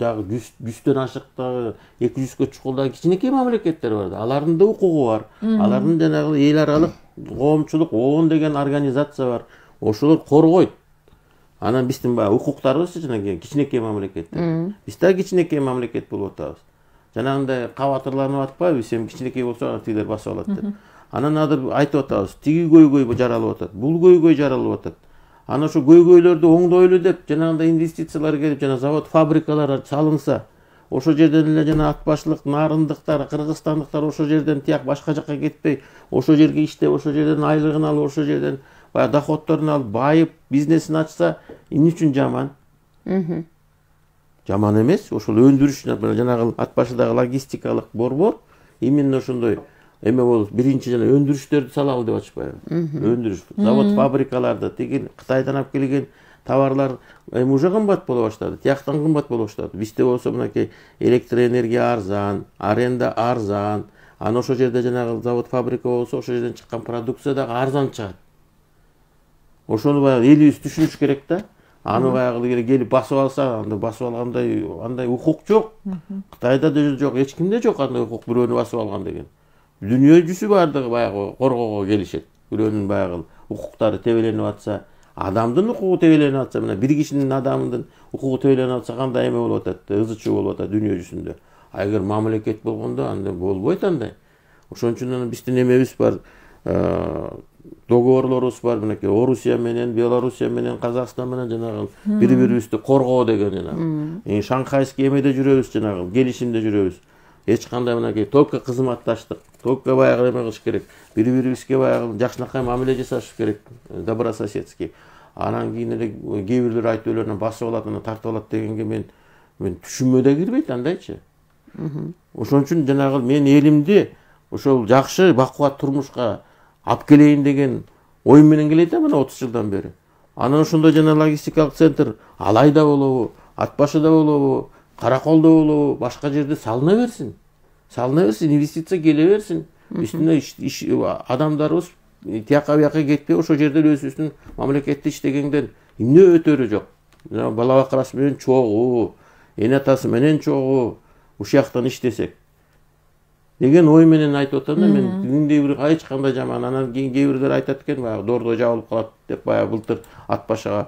C: 100төн ашык дагы 200гө чукулдагы кичинекей мамлекеттер бар. Алардын да укугу бар. Алардын жанагы эл аралык коомчулук ООН деген организация бар. Ошолор коргойт. Анан биздин баягы укуктарыбыз жанагы кичинекей мамлекеттер. Биз да кичинекей мамлекет болуп атабыз. Жанагындай кабатырланып атпайбы, сен кичинекей болсо тигилер басып алат деп. Анан азыр айтып атабыз, тиги көйгөй жаралып атат, бул көйгөй жаралып атат. Ана ошо көйгөйлөрдү оңдойлу деп жанагындай инвестициялар келип, жана завод, фабрикалар салынса, ошо жерден эле жана атбашылык нарындыктар, кыргызстандыктар ошо жерден тияк башка жакка кетпей, ошо жерге иштеп, ошо жерден айлыгын алып, ошо жерден баягы доходторун алып, байып, бизнесин ачса, эмне үчүн жаман? Жаман эмес. Ошол өндүрүш жанагы атбашыдагы логистикалык борбор именно ошондой эме болуп, биринчи жана өндүрүштөрдү салалы деп атышпайбы? Өндүрүш, завод, фабрикаларды, тиги Кытайдан алып келген товарлар уже кымбат боло баштады, тияктан кымбат боло баштады. Бизде болсо мынакей электроэнергия арзан, аренда арзан. Ана ошол жерде жанагы завод, фабрика болсо, ошол жерден чыккан продукция дагы арзан чыгат. Ошону баягы элибиз түшүнүш керек да. Аны баягы келип басып алса, анда басып андай укук жок. Кытайда да жок, эч кимде жок андай укук бирөөнү басып алган деген. Дүйнө жүзү бардыгы баягы коргоого келишет. Бирөөнүн баягы укуктары тебеленип атса, адамдын укугу тебеленип атса, мына бир кишинин адамдын укугу тебеленип атса кандай эме болуп атат, ызы чуу болуп атат дүйнө жүзүндө. А эгер мамлекет болгондо анда болбойт андай. Ошон үчүн биздин эмебиз бар, договорлорубуз бар, мынакей Орусия менен, Белоруссия менен, Казакстан менен жанагы бири-бирибизди коргоо деген жанагы. Шанхайский эмеде жүрөбүз, жанагы келишимде жүрөбүз. Эч кандай мынакей только кызматташтык, только баягы эме кылыш керек. Бири-бирибизге баягы жакшынакай мамиле жасашыбыз керек, добрососедский. Анан кийин эле кээ бирлер айтып эле басып алат, тартып алат дегенге мен түшүнмө да кирбейт андайчы. Ошон үчүн жанагы мен элимди ошол жакшы бакубат турмушка алып келейин деген ой менен келет да мына 30 жылдан бери. Анан ошондой жана логистикалык центр Алайда болобу, Атбашыда болобу, Караколдо болобу, башка жерде салына берсин. Салына берсин, инвестиция келе берсин. Биздин адамдарыбыз тияка бияка кетпей ошол жерде өзүбүздүн мамлекетте иштегенден эмне өтөрү жок. Бала бакырасы менен чогуу, эне атасы менен чогуу ушуяктан иштесек деген ой менен айтып атам да мен. Күндей бир эч кандай жаман. Анан кийин кээ бирлер айтат экен, баягы дордой жабылып калат деп, баягы былтыр Атбашыга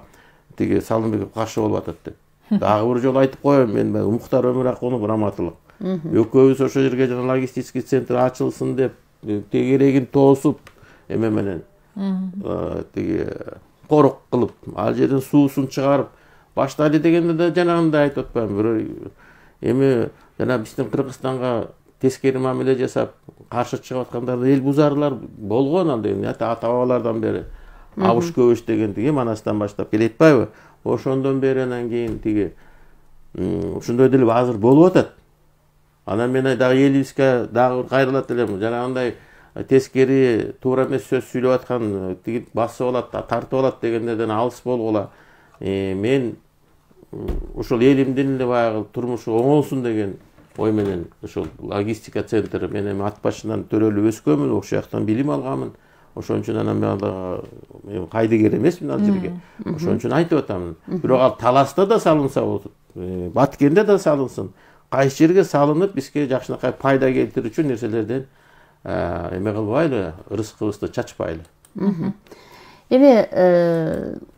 C: тиги Салымбеков каршы болуп атат деп. Дагы бир жолу айтып коеюн, мен Мухтар Өмүракунов раматылык. Экөөбүз ошол жерге жана логистический центр ачылсын деп, тегерегин тоосуп, эме менен тиги корок кылып, ал жерден суусун чыгарып баштайлы дегенде да жанагындай айтып атпаймынбы, бирөө эми жана биздин Кыргызстанга тескери мамиле жасап, каршы чыгып аткандар эл бузарлар болгон ал деген, ата-бабалардан бери. Абыш көбөш деген тиги манастан баштап келе атпайбы? Ошондон бери анан кийин тиги ушундай деле азыр болуп атат. Анан мен дагы элибизге дагы кайрылат элем. Жанагындай тескери туура эмес сөз сүйлөп аткан, тиги басып алат, тартып алат дегендерден алыс болгула. Мен ошол элимдин эле баягы турмушу оңолсун деген ой менен ошол логистика центри менен Атбашынан төрөлүп өскөнмүн, ошол жактан билим алганмын. Ошон үчүн анан мен кайдыгер эмесмин ал жерге. Ошон үчүн айтып атамын. Бирок ал Таласта да салынса болот, Баткенде да салынсын. Кайсы жерге салынып, бизге жакшынакай пайда келтирүүчү нерселерден эме кылбайлы, ырыскыбызды чачпайлы.
A: Эми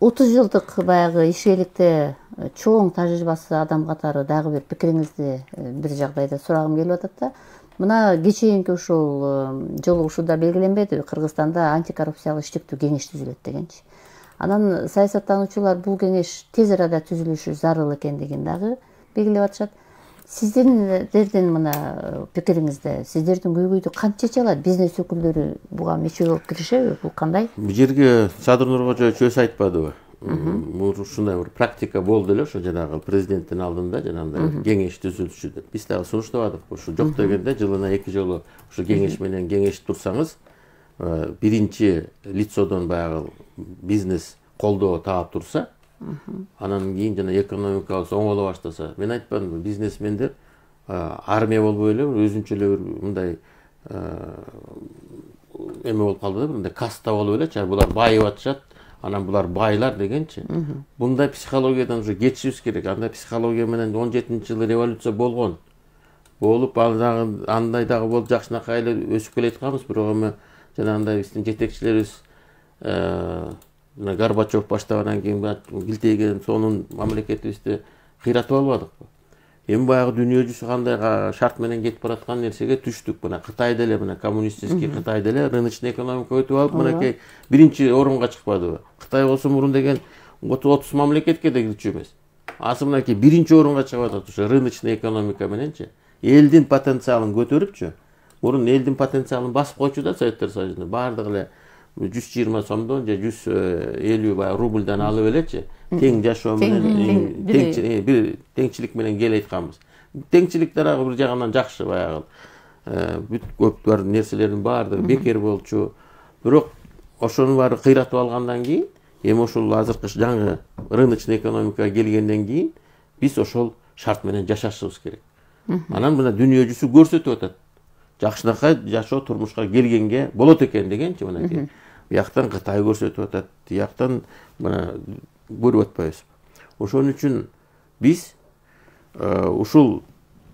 A: 30 жылдык баягы ишкерликте чоң тажрыйбасы адам катары дагы бир пикириңизди бир жагдайда сурагым келип атат да. Мына кечээинки ушул жолугушууда белгиленбедиби, Кыргызстанда антикоррупциялык иштиктүү кеңеш түзүлөт дегенчи. Анан саясаттануучулар бул кеңеш тез арада түзүлүшү зарыл экендигин дагы белгилеп атышат. Сиздердин мына пикириңизде сиздердин көйгөйдү кантча чалат? Бизнес өкүлдөрү буга мечөө болуп киришеби? Бул кандай?
C: Бул жерге Садыр Нуркожоевич өзү айтпадыбы? Ушундай бир практика болду эле ошо жанагы президенттин алдында жанагындай кеңеш түзүлүшү деп. Биз дагы сунуштабадык. Ушу жок дегенде жылына 2 жолу ушу кеңеш менен кеңешип турсаңыз, биринчи лицодон баягы бизнес колдоо таап турса, анан кийин жана экономикабыз оңоло баштаса, мен айтпадымбы, бизнесмендер армия болбой эле өзүнчө эле бир мындай эме болуп калды да, мындай каста болуп элечи, булар байып атышат, анан булар байлар дегенчи. Мындай психологиядан уже кетишибиз керек. Андай психология менен 17-жылы революция болгон. Болуп андай дагы болуп жакшынакай эле өсүп келатканбыз, бирок эми жанагындай биздин жетекчилерибиз Горбачев баштагандан кийин билтейген сонун мамлекетибизди кыйратып албадыкпы? Эми баягы дүйнө жүзү кандай шарт менен кетип бараткан нерсеге түштүк. Мына Кытай деле, мына коммунистический Кытай деле рыночный экономика өтүп алып, мынакей биринчи орунга чыкпадыбы? Кытай болсо мурун деген 30 мамлекетке да кирчү эмес. Азыр мынакей биринчи орунга чыгып атат ошо рыночный экономика мененчи. Элдин потенциалын көтөрүпчү. Мурун элдин потенциалын басып койчу да Советтер Союзунда. Бардыгы эле 120 сомдон же 150 рубльдан алып элечи, тең жашоо менен бир теңчилик менен кел айтканбыз. Теңчилик дагы бир жагынан жакшы, баягы бүт көп бар нерселердин баардыгы бекер болчу. Бирок ошонун баары кыйратып алгандан кийин, эми ошол азыркы жаңы рыночный экономикага келгенден кийин биз ошол шарт менен жашашыбыз керек. Анан мына дүйнө жүзү көрсөтүп атат. Жакшынакай жашоо турмушка келгенге болот экен дегенчи, мынакей. Бияктан Кытай көрсөтүп атат, бияктан мына көрүп атпайбыз. Ошон үчүн биз ушул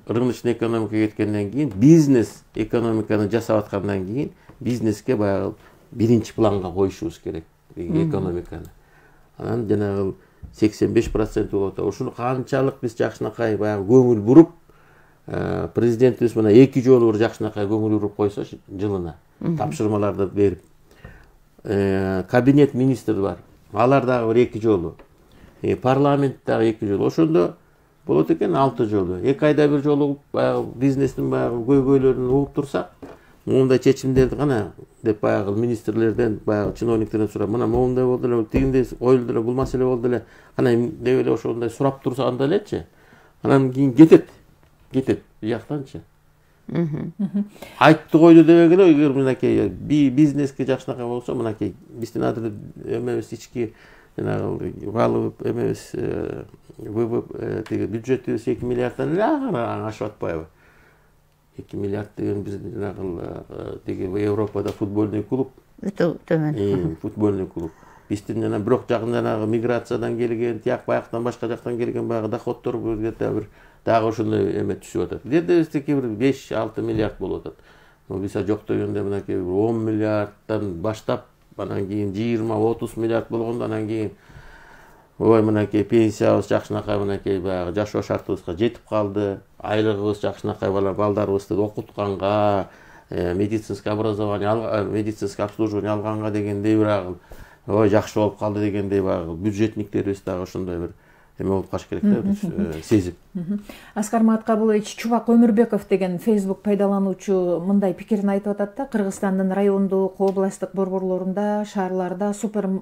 C: рыночный экономикага кеткенден кийин, бизнес экономиканы жасап аткандан кийин, бизнеске баягы биринчи планга коюшубуз керек экономиканы. Анан жанагы 85% болот. Ушуну канчалык биз жакшынакай баягы көңүл буруп, президентибиз мына 2 жолу бир жакшынакай көңүл буруп койсо жылына тапшырмаларды берип, кабинет министр бар, алар дагы бир 2 жолу, парламент дагы 2 жолу, ошондо болот экен 6 жолу. 2 айда бир жолу баягы бизнестин баягы көйгөйлөрүн угуп турсак, мындай чечимдерди гана деп баягы министрлерден, баягы чиновниктерден сурап, мына моундай болду эле, тигиндей коюлду эле, бул маселе болду эле, кана деп эле ошондой сурап турса анда элечи, анан кийин кетет бияктанчы. Айтты койду дебек эле, эгер мынакей бизнеске жакшынакай болсо, мынакей биздин азыр эмебиз ички жанагы баалы эмебиз бюджетибиз 2 миллиарддан эле ашып атпайбы? 2 миллиард деген биздин жанагы тиги Европада футбольный клуб.
A: Өтө төмөн.
C: Футбольный клуб. Биздин жана бирок жагын жанагы миграциядан келген, тияк баяктан башка жактан келген баягы доходдор бир дагы ошондой эме түшүп атат. Биздики бир 5-6 миллиард болуп атат. Биз жок дегенде мынакей 10 миллиарддан баштап, анан кийин 20-30 миллиард болгондо, анан кийин ой мынакей пенсиябыз жакшынакай мынакей баягы жашоо шартыбызга жетип калды, айлыгыбыз жакшынакай балдарыбызды окутканга, медицинский образование, медицинский обслуживание алганга дегендей баягы ой жакшы болуп калды дегендей баягы бюджетниктерибиз дагы ошондой бир эме болуп калыш керек да, сезип.
B: Аскар Маткабулович Чубак Өмүрбеков деген Facebook пайдалануучу мындай пикирин айтып атат да, Кыргызстандын райондук, областтык борборлорунда, шаарларда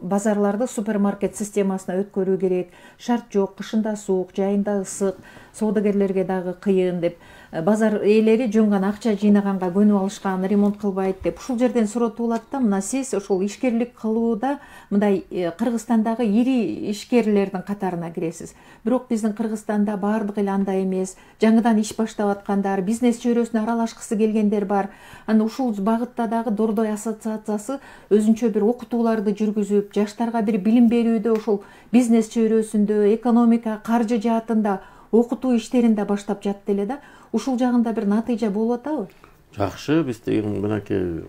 B: базарларды супермаркет системасына өткөрүү керек. Шарт жок, кышында суук, жайында ысык, соодагерлерге дагы кыйын деп. Базар ээлери жөн гана акча жыйнаганга көнүп алышкан, ремонт кылбайт деп. Ушул жерден суроо туулат да, мына сиз ушул ишкерлик кылууда мындай Кыргызстандагы ири ишкерлердин катарына киресиз. Бирок биздин Кыргызстанда баардыгы эле андай эмес. Жаңыдан иш баштап аткандар, бизнес чөйрөсүнө аралашкысы келгендер бар. Аны ушул багытта дагы Дордой ассоциациясы өзүнчө бир окутууларды жүргүзүп, жаштарга бир билим берүүдө ушул бизнес чөйрөсүндө, экономика, каржы жаатында окутуу иштерин да баштап жатты эле да. Ушул жагында бир натыйжа болуп атабы?
C: Жакшы, биз деген мынакей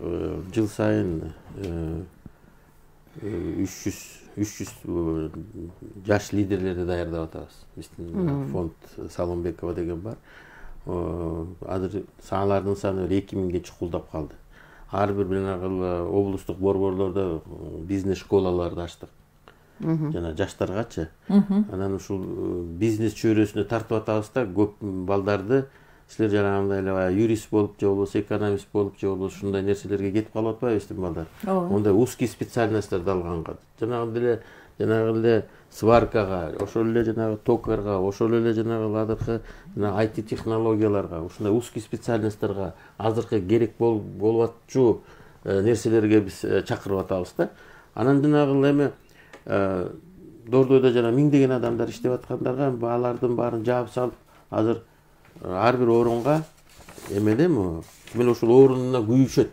C: жыл сайын 300 жаш лидерлерди даярдап атабыз. Биздин фонд Салонбекова деген бар. Азыр саалардын саны 2000ге чукулдап калды. Ар бир облустук борборлордо бизнес школаларды ачтык. Жана жаштаргачы. Анан ушул бизнес чөйрөсүнө тартып атабыз да, көп балдарды силер жанагындай эле юрист болуп же болбосо экономист болуп же болбосо ушундай нерселерге кетип калып атпайбы балдар. Ондай узкий специальностьтарды алганга, жанагы эле сваркага, ошол эле жанагы токарга, ошол эле жанагы азыркы IT технологияларга, ушундай узкий специальностьтарга азыркы керек болуп атчу нерселерге биз чакырып атабыз да. Анан жанагы эме Дордойдо жана миңдеген адамдар иштеп аткандарга алардын баарын жаап салып, азыр ар бир орунга эмедеми, мен ошол орунуна күйүшөт.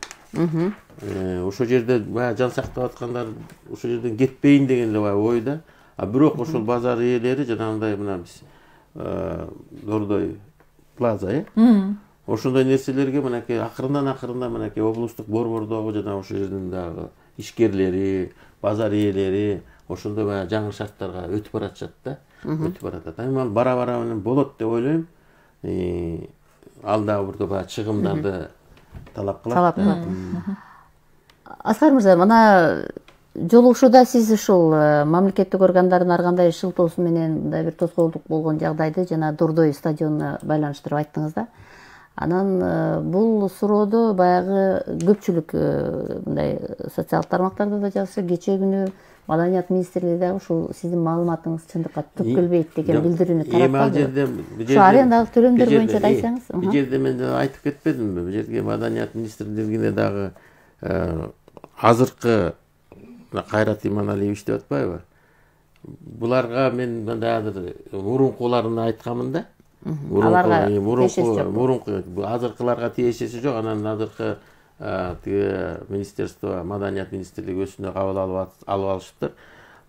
C: Ошол жерде жан сактап аткандар ошол жерден кетпейин деген эле ойда. А бирок ошол базар ээлери жанагындай мына биз Дордой плаза, ошондой нерселерге мынакей акырындан мынакей облустук борбордогу жана ошол жердин дагы ишкерлери, базар ээлери ошондой жаңы шарттарга өтүп баратышат да. Өтүп баратат. Аны бара менен болот деп ойлойм. Ал дагы бир чыгымдарды талап кылат.
A: Аскар мырза, мына жолугушууда сиз ушул мамлекеттик органдардын ар кандай шылтоосу менен мындай бир тоскоолдук болгон жагдайды жана Дордой стадионуна байланыштырып айттыңыз да. Анан бул суроодо баягы көпчүлүк мындай социалдык тармактарда да жазышы, кечээ күнү Маданият министрлиги дагы ушул сиздин маалыматыңыз чындыкка туп келбейт деген билдирүүнү таратты. Ушул арендалык төлөмдөр боюнча да айтсаңыз.
C: Бул жерде мен айтып кетпедимби? Бул жерге Маданият министрлигине дагы азыркы Кайрат Иманалиев иштеп атпайбы? Буларга мен мындай азыр мурункуларына айтканмын да. Мурунку азыркыларга тиешеси жок. Анан азыркы министерство, Маданият министрлиги өзүнө кабыл алып алышыптыр.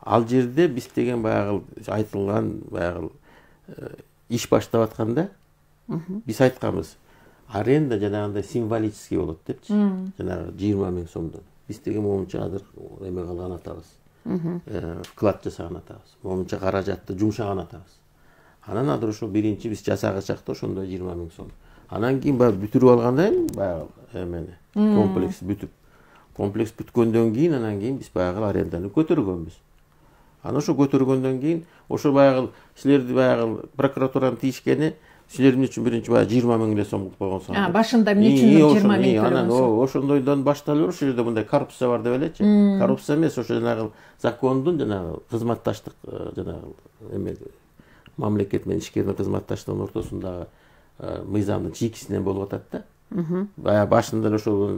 C: Ал жерде биз деген баягы айтылган баягы иш баштап атканда биз айтканбыз. Аренда жанагындай символический болот депчи. Жанагы 20 000 сомдон. Биз деген момунча азыр эме калган атабыз. Вклад жасаган атабыз. Момунча каражатты жумшаган атабыз. Анан азыр ошо биринчи биз жасаган чакта ошондой 20 000 сом. Анан кийин баягы бүтүрүп алгандан кийин баягы эмени комплекс бүткөндөн кийин анан кийин биз баягы аренданы көтөргөнбүз. Анан ошо көтөргөндөн кийин ошо баягы силерди баягы прокуратуранын тийишкени силердин үчүн биринчи баягы 20 000 эле сом кылып койгонсуңар.
B: Башында эмне үчүн 20 000 төлөгөнсүң?
C: Анан ошондойдон башталып ошол жерде мындай коррупция бар деп элечи. Коррупция эмес, ошо жанагы закондун жанагы кызматташтык жанагы эме мамлекет менен ишкердин кызматташтыгынын ортосундагы мыйзамдын чийкисинен болуп атат да. Баягы башында ошол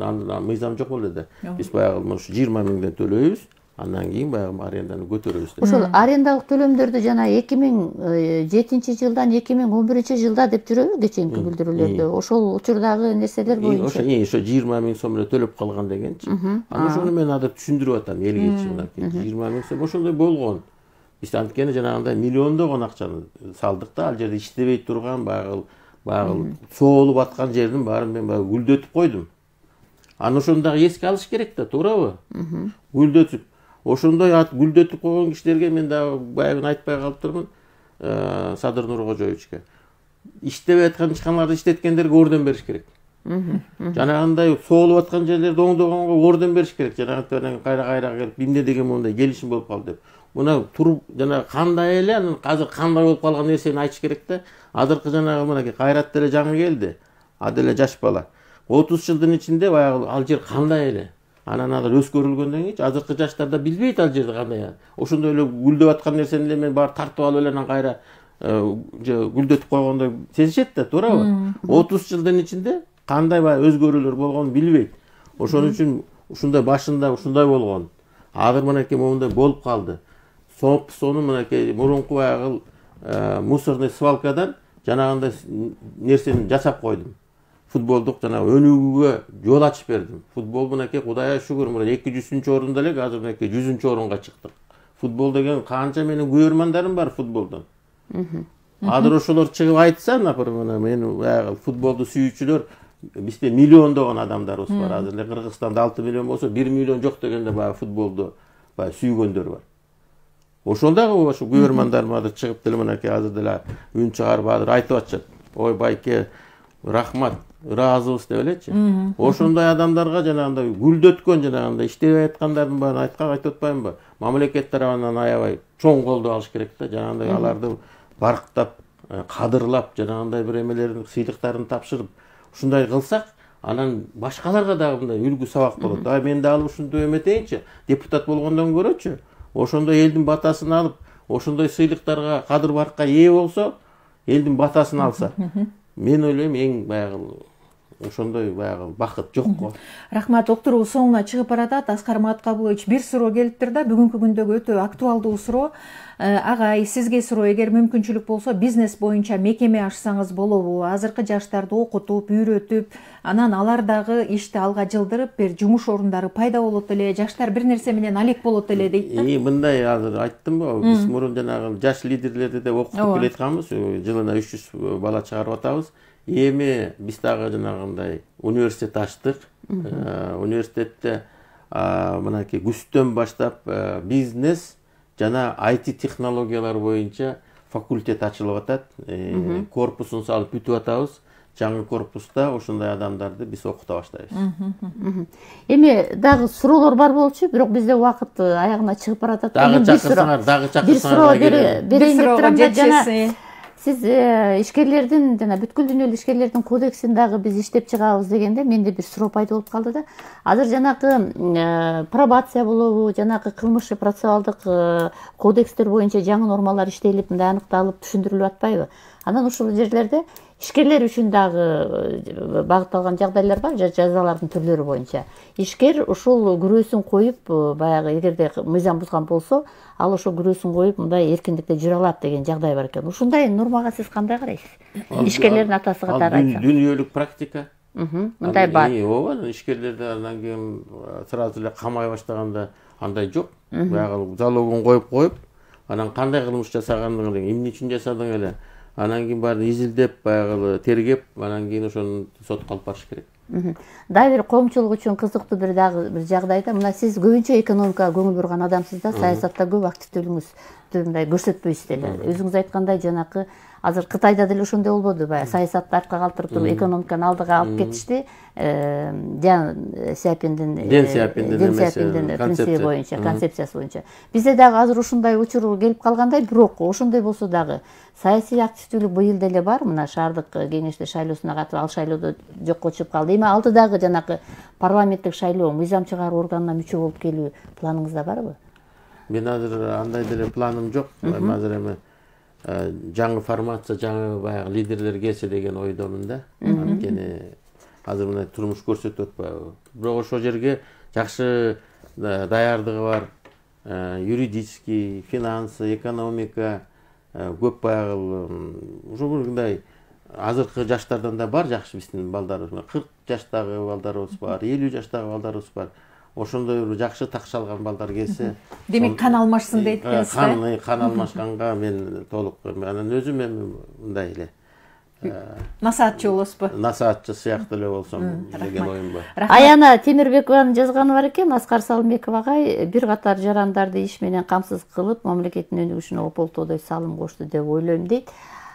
C: мыйзам жок эле да. Биз баягы ушу 20 000ден төлөйбүз, андан кийин баягы аренданы көтөрөбүз.
A: Ошол арендалык төлөмдөрдү жана 2007-жылдан 2011-жылда деп жүрөбүз кечээки билдирүүлөрдө. Ошол учурдагы нерселер боюнча.
C: Ошо 20 000 сом эле төлөп калган дегенчи. Анан ошону мен азыр түшүндүрүп атам элгечи мынакей 20 000 сом ошондой болгон. Биз анткени жанагындай миллиондогон акчаны салдык да, ал жерде иштебей турган баягы соолуп аткан жердин баарын мен баягы гүлдөтүп койдум. Аны ошону дагы эске алыш керек да, туурабы? Гүлдөтүп. Ошондой гүлдөтүп койгон кишилерге мен дагы баягы айтпай калыптырмын Садыр Нуркожоевичке. Иштебей аткан ишканаларды иштеткендерге орден бериш керек. Жанагындай соолуп аткан жерлерди оңдогонго орден бериш керек. Жанагы кайра келип эмне деген мондай келишим болуп калды деп. Мына туруп жана кандай эле анан азыр кандай болуп калган нерсени айтыш керек да. Азыркы жанагы мынакей Кайрат деле жаңы келди. А деле жаш бала. 30 жылдын ичинде баягы ал жер кандай эле. Анан азыр өзгөрүлгөндөн кийин азыркы жаштар да билбейт ал жерди кандай. Ошондой эле гүлдөп аткан нерсени эле мен баары тартып алып эле анан кайра гүлдөтүп койгондой сезишет да, туурабы? 30 жылдын ичинде кандай баягы өзгөрүүлөр болгонун билбейт. Ошон үчүн ушундай башында ушундай болгон. Азыр мынакей момундай болуп калды. Сону мынакей мурунку баягы мусорный свалкадан жанагындай нерсени жасап койдум. Футболдук жанагы өнүгүүгө жол ачып бердим. Футбол мынакей Кудайга шүгүр, мына 200-орунда элек азыр мынакей 100-орунга чыктык. Футбол деген канча менин күйөрмандарым бар футболдон. Азыр ошолор чыгып айтса, например, мен баягы футболду сүйүүчүлөр бизде миллиондогон адамдарыбыз бар. Азыр эле Кыргызстанда 6 миллион болсо 1 миллион жок дегенде баягы футболду баягы сүйгөндөр бар. Ошондагы ошо көрөрмандарыма да чыгып деле мынакей азыр деле үн чыгарып азыр айтып атышат. Ой байке, рахмат, ыраазыбыз деп элечи. Ошондой адамдарга жанагындай гүлдөткөн жанагындай иштебей аткандардын баарын айтып атпаймынбы? Мамлекет тарабынан аябай чоң колдоо алыш керек да, жанагындай аларды барктап, кадырлап, жанагындай бир эмелердин сыйлыктарын тапшырып, ушундай кылсак, анан башкаларга дагы мындай үлгү сабак болот. Мен дагы ушундай эметейинчи, депутат болгондон көрөчү, ошондой элдин батасын алып, ошондой сыйлыктарга, кадыр баркка ээ болсо, элдин батасын алса, мен ойлойм эң баягы ошондой баягы бакыт жок го.
B: Рахмат, уктуруу соңуна чыгып баратат. Аскар Маткабылович, бир суроо келиптир да, бүгүнкү күндөгү өтө актуалдуу суроо. Агай, сизге суроо, эгер мүмкүнчүлүк болсо, бизнес боюнча мекеме ачсаңыз болобу? Азыркы жаштарды окутуп, үйрөтүп, анан алар дагы ишти алга жылдырып, бир жумуш орундары пайда болот эле, жаштар бир нерсе менен алек болот эле дейт да.
C: Мындай азыр айттымбы, биз мурун жанагы жаш лидерлерди да окутуп келатканбыз, жылына 300 бала чыгарып атабыз. Эми биз дагы жанагындай университет ачтык. Университетте мынакей күздөн баштап бизнес жана IT технологиялар боюнча факультет ачылып атат. Корпусун салып бүтүп атабыз. Жаңы корпуста ошондой адамдарды биз окута баштайбыз.
A: Эми дагы суроолор бар болчу, бирок бизде убакыт аягына чыгып баратат.
C: Дагы чакырсаңар.
A: Бир суроо берейин деп турам да, жана сиз ишкерлердин жана бүткүл дүйнөлүк ишкерлердин кодексин дагы биз иштеп чыгабыз дегенде менде бир суроо пайда болуп калды да. Азыр жанакы пробация болобу, жанакы кылмыш процессуалдык кодекстер боюнча жаңы нормалар иштелип, мындай аныкталып, түшүндүрүлүп атпайбы? Анан ушул жерлерде ишкерлер үчүн дагы багытталган жагдайлар бар, жазалардын түрлөрү боюнча. Ишкер ушул күрөөсүн коюп, баягы эгерде мыйзам бузган болсо, ал ошо күрөөсүн коюп, мындай эркиндикте жүрө алат деген жагдай бар экен. Ушундай нормага сиз кандай карайсыз? Ишкерлердин атасы катары айтсак.
C: Дүйнөлүк практика.
A: Мындай бар.
C: Ооба, ишкерлерди андан кийин сразу эле камай баштаганда андай жок. Баягы залогун коюп, анан кандай кылмыш жасагандыгын, эмне үчүн жасадың эле, анан кийин баарын изилдеп, баягы тергеп, анан кийин ошону сотко алып барыш керек.
A: Дагы бир коомчулук үчүн кызыктуу бир жагдайда, мына сиз көбүнчө экономикага көңүл бурган адамсыз да, саясатта көп активдүүлүгүңүздү мындай көрсөтпөйсүз эле. Өзүңүз айткандай, жанакы азыр Кытайда деле ошондой болбоду, баягы саясатты артка калтырып туруп, экономиканы алдыга алып кетишти. Дэн Сяопиндин принципи боюнча, концепциясы боюнча. Бизде дагы азыр ушундай учур келип калгандай, бирок ошондой болсо дагы саясий активдүүлүк быйыл деле бар. Мына шаардык кеңеште шайлоосуна катып, ал шайлоодо жокко чыгып калды. Эми алдыдагы жанакы парламенттик шайлоо, мыйзам чыгаруу органына мүчө болуп келүү планыңызда барбы?
C: Мен азыр андай деле планым жок. Азыр эми жаңы формация, жаңы баягы лидерлер келсе деген ойдомун да. Анткени азыр мындай турмуш көрсөтүп атпайбы. Бирок ошол жерге жакшы даярдыгы бар, юридический, финансы, экономика көп баягы ушундай азыркы жаштардан да бар жакшы биздин балдарыбыз. 40 жаштагы балдарыбыз бар, 50 жаштагы балдарыбыз бар. Ошондой бир жакшы такша алган балдар келсе,
B: демек кан алмашсын дейт экенсиз.
C: Кан алмашканга мен толук, анан өзүм эми мындай эле
B: насаатчы болосузбу?
C: Насаатчы сыяктуу эле болсом деген оюм бар.
A: Аяна Темирбекованын жазганы бар экен, Аскар Салымбеков агай бир катар жарандарды иш менен камсыз кылып, мамлекеттин өнүгүшүнө ополтодой салым кошту деп ойлойм дейт.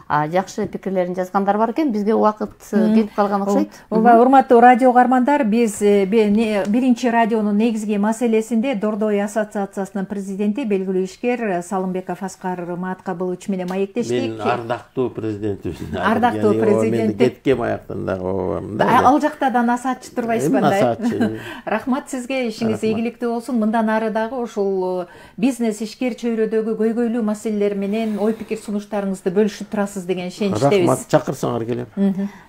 A: Жакшы пикирлерин жазгандар бар экен. Бизге убакыт кетип калган окшойт.
B: Ооба, урматтуу радио каармандар, биз биринчи радионун негизги маселесинде Дордой ассоциациясынын президенти, белгилүү ишкер Салымбеков Аскар Маткабылович менен маектештик.
C: Мен ардактуу президентибиз.
B: Ардактуу президент.
C: Мен кеткем аяктан дагы.
B: Ал жакта да насаатчы турбайсызбы?
C: Насаатчы.
B: Рахмат сизге, ишиңиз ийгиликтүү болсун. Мындан ары дагы ушул бизнес ишкер чөйрөдөгү көйгөйлүү маселелер менен ой пикир сунуштарыңызды бөлүшүп турасыз деген ишеничтебиз.
C: Рахмат, чакырсаңар келем.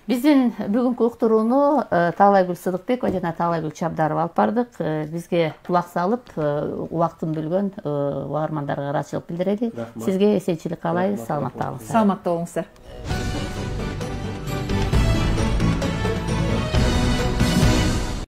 A: Биздин бүгүнкү уктурууну Таалайгүл Сыдыкбекова жана Таалайгүл Чабдарова алып бардык. Бизге кулак салып, убактын бөлгөн угармандарга ыраазычылык билдирели. Сизге эсенчилик каалайбыз. Саламатта болуңуздар.